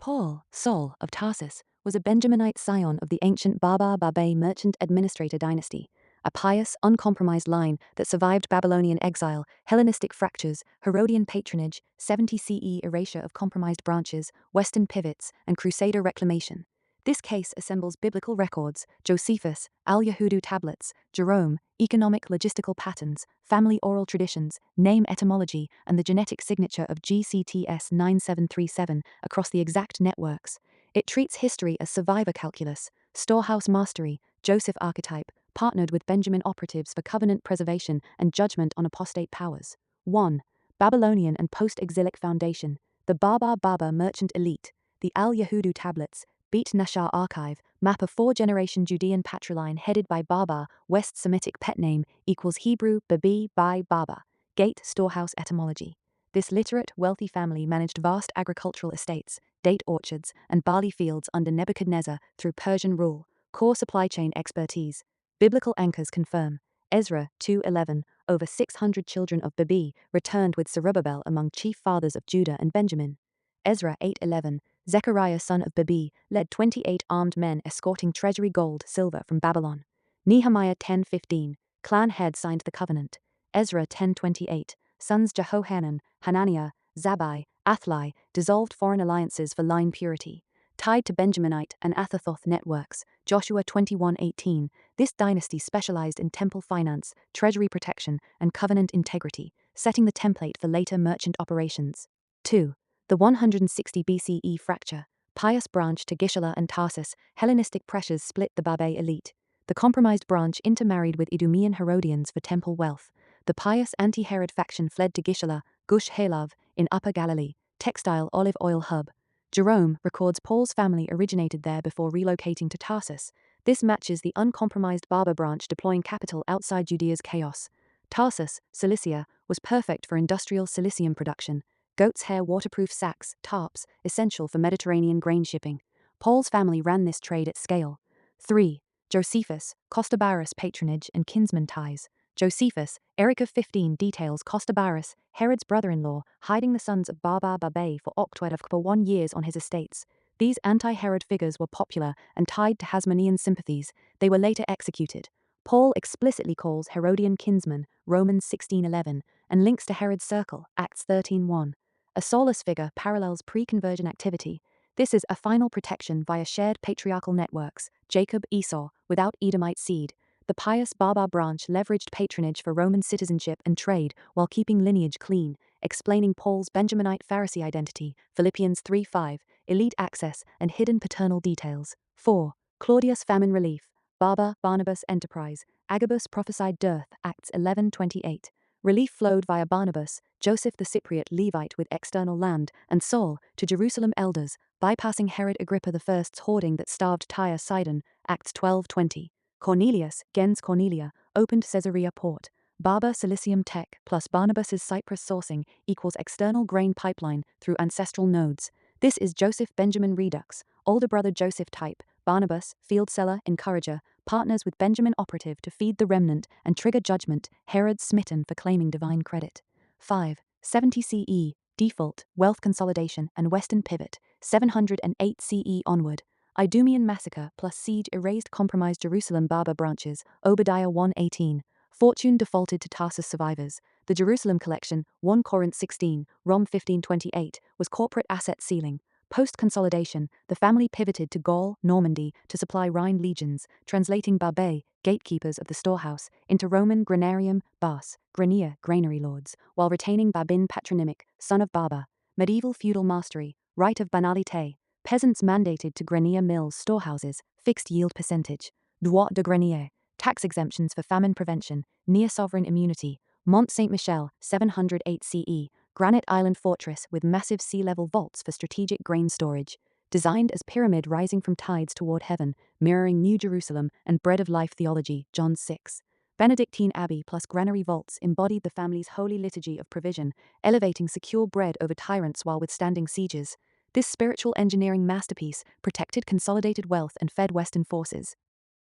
Paul, Saul of Tarsus, was a Benjaminite scion of the ancient Babei merchant administrator dynasty, a pious, uncompromised line that survived Babylonian exile, Hellenistic fractures, Herodian patronage, 70 CE erasure of compromised branches, Western pivots, and Crusader reclamation. This case assembles biblical records, Josephus, Al-Yahudu tablets, Jerome, economic logistical patterns, family oral traditions, name etymology, and the genetic signature of GCTS 9737 across the exact networks. It treats history as survivor calculus, storehouse mastery, Joseph archetype, partnered with Benjamin operatives for covenant preservation and judgment on apostate powers. 1. Babylonian and post-exilic foundation, the Baba merchant elite, the Al-Yahudu tablets, Beit Nashar archive, map a four-generation Judean patriline headed by Baba, West Semitic pet name, equals Hebrew Babei by Baba, gate storehouse etymology. This literate, wealthy family managed vast agricultural estates, date orchards, and barley fields under Nebuchadnezzar through Persian rule, core supply chain expertise. Biblical anchors confirm. Ezra 2:11, over 600 children of Babei returned with Zerubbabel among chief fathers of Judah and Benjamin. Ezra 8:11, Zechariah son of Babei led 28 armed men escorting treasury gold, silver from Babylon. Nehemiah 10:15, clan head signed the covenant. Ezra 10:28, sons Jehohanan, Hananiah, Zabbai, Athli dissolved foreign alliances for line purity. Tied to Benjaminite and Athathoth networks, Joshua 21:18, this dynasty specialized in temple finance, treasury protection, and covenant integrity, setting the template for later merchant operations. 2. The 160 BCE fracture, pious branch to Gishala and Tarsus, Hellenistic pressures split the Babei elite. The compromised branch intermarried with Idumean Herodians for temple wealth. The pious anti-Herod faction fled to Gishala, Gush Halav, in Upper Galilee, textile olive oil hub. Jerome records Paul's family originated there before relocating to Tarsus. This matches the uncompromised Baba branch deploying capital outside Judea's chaos. Tarsus, Cilicia, was perfect for industrial silicium production. Goat's hair waterproof sacks, tarps, essential for Mediterranean grain shipping. Paul's family ran this trade at scale. 3. Josephus, Costobarus patronage and kinsman ties. Josephus, Eric of 15 details Costobarus, Herod's brother-in-law, hiding the sons of Babei for Octwed of 1 years on his estates. These anti-Herod figures were popular and tied to Hasmonean sympathies. They were later executed. Paul explicitly calls Herodian kinsmen, Romans 16:11, and links to Herod's circle, Acts 13:1. A soulless figure parallels pre-conversion activity. This is a final protection via shared patriarchal networks, Jacob, Esau, without Edomite seed. The pious Baba branch leveraged patronage for Roman citizenship and trade while keeping lineage clean, explaining Paul's Benjaminite Pharisee identity, Philippians 3:5, elite access, and hidden paternal details. 4. Claudius famine relief, Baba, Barnabas enterprise, Agabus prophesied dearth, Acts 11:28. Relief flowed via Barnabas, Joseph the Cypriot Levite with external land, and Saul, to Jerusalem elders, bypassing Herod Agrippa I's hoarding that starved Tyre Sidon, Acts 12:20. Cornelius, gens Cornelia, opened Caesarea port. Baba Cilicium Tech plus Barnabas's Cyprus sourcing equals external grain pipeline through ancestral nodes. This is Joseph Benjamin Redux, older brother Joseph type. Barnabas, field seller, encourager, partners with Benjamin operative to feed the remnant and trigger judgment, Herod smitten for claiming divine credit. 5. 70 CE, default, wealth consolidation and western pivot, 708 CE onward. Idumean massacre plus siege erased compromised Jerusalem Baba branches, Obadiah 1:18. Fortune defaulted to Tarsus survivors. The Jerusalem collection, 1 Corinth 16, Rom 15:28, was corporate asset sealing. Post-consolidation, the family pivoted to Gaul, Normandy, to supply Rhine legions, translating Babei, gatekeepers of the storehouse, into Roman Granarium, Bas, Grenier, granary lords, while retaining Babin patronymic, son of Baba. Medieval feudal mastery, right of banalité, peasants mandated to Grenier mills storehouses, fixed yield percentage. Droit de Grenier, tax exemptions for famine prevention, near-sovereign immunity. Mont Saint-Michel, 708 CE, granite island fortress with massive sea-level vaults for strategic grain storage. Designed as pyramid rising from tides toward heaven, mirroring New Jerusalem and bread of life theology, John 6. Benedictine Abbey plus granary vaults embodied the family's holy liturgy of provision, elevating secure bread over tyrants while withstanding sieges. This spiritual engineering masterpiece protected consolidated wealth and fed Western forces.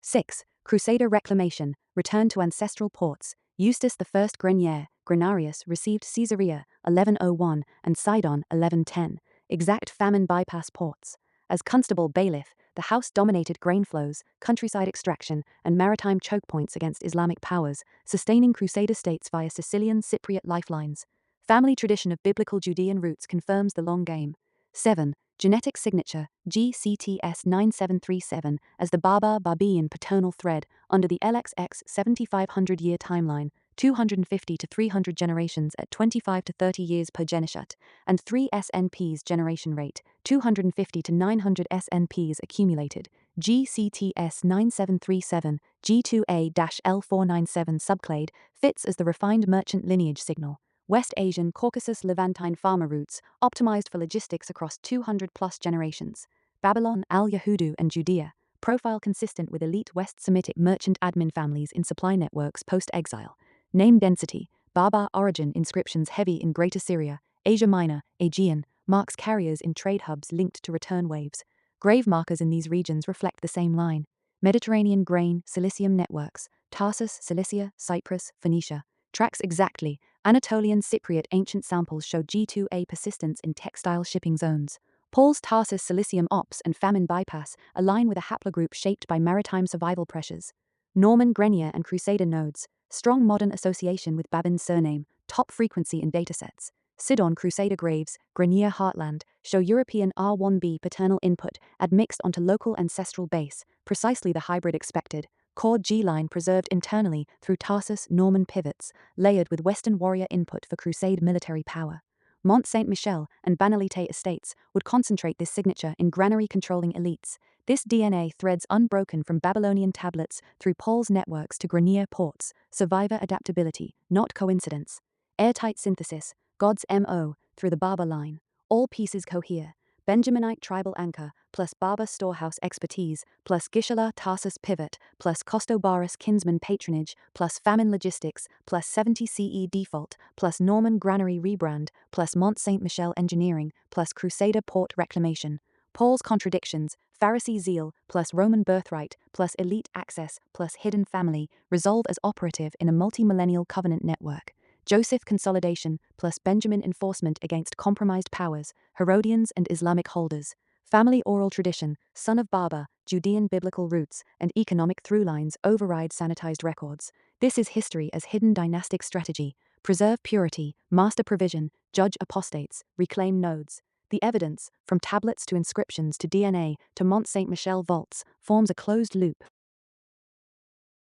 6. Crusader reclamation, return to ancestral ports. Eustace I Grenier, Grenarius received Caesarea, 1101, and Sidon, 1110. exact famine bypass ports. As constable bailiff, the house dominated grain flows, countryside extraction, and maritime choke points against Islamic powers, sustaining Crusader states via Sicilian Cypriot lifelines. Family tradition of biblical Judean roots confirms the long game. 7. Genetic signature GCTS 9737 as the Babin paternal thread under the LXX 7500-year timeline, 250 to 300 generations at 25 to 30 years per generation, and 3 SNPs generation rate, 250 to 900 SNPs accumulated. GCTS 9737 G2A-L497 subclade fits as the refined merchant lineage signal. West Asian Caucasus Levantine farmer routes, optimized for logistics across 200-plus generations. Babylon, Al-Yahudu, and Judea, profile consistent with elite West Semitic merchant admin families in supply networks post-exile. Name density, Baba origin inscriptions heavy in Greater Syria, Asia Minor, Aegean, marks carriers in trade hubs linked to return waves. Grave markers in these regions reflect the same line. Mediterranean grain, Cilicium networks, Tarsus, Cilicia, Cyprus, Phoenicia. Tracks exactly. Anatolian Cypriot ancient samples show G2A persistence in textile shipping zones. Paul's Tarsus Cilicium ops and famine bypass align with a haplogroup shaped by maritime survival pressures. Norman Grenier and Crusader nodes, strong modern association with Babin's surname, top frequency in datasets. Sidon Crusader graves, Grenier heartland, show European R1b paternal input admixed onto local ancestral base, precisely the hybrid expected. Core G-line preserved internally through Tarsus Norman pivots, layered with Western warrior input for Crusade military power. Mont Saint-Michel and Banalité estates would concentrate this signature in granary-controlling elites. This DNA threads unbroken from Babylonian tablets through Paul's networks to Grenier ports, survivor adaptability, not coincidence. Airtight synthesis, God's M.O., through the Baba line. All pieces cohere. Benjaminite tribal anchor, plus Baba storehouse expertise, plus Gishala Tarsus pivot, plus Costobarus kinsman patronage, plus famine logistics, plus 70 CE default, plus Norman granary rebrand, plus Mont Saint-Michel engineering, plus Crusader port reclamation. Paul's contradictions, Pharisee zeal, plus Roman birthright, plus elite access, plus hidden family, resolve as operative in a multi-millennial covenant network. Joseph consolidation, plus Benjamin enforcement against compromised powers, Herodians and Islamic holders. Family oral tradition, son of Baba, Judean biblical roots, and economic through-lines override sanitized records. This is history as hidden dynastic strategy. Preserve purity, master provision, judge apostates, reclaim nodes. The evidence, from tablets to inscriptions to DNA to Mont Saint-Michel vaults, forms a closed loop.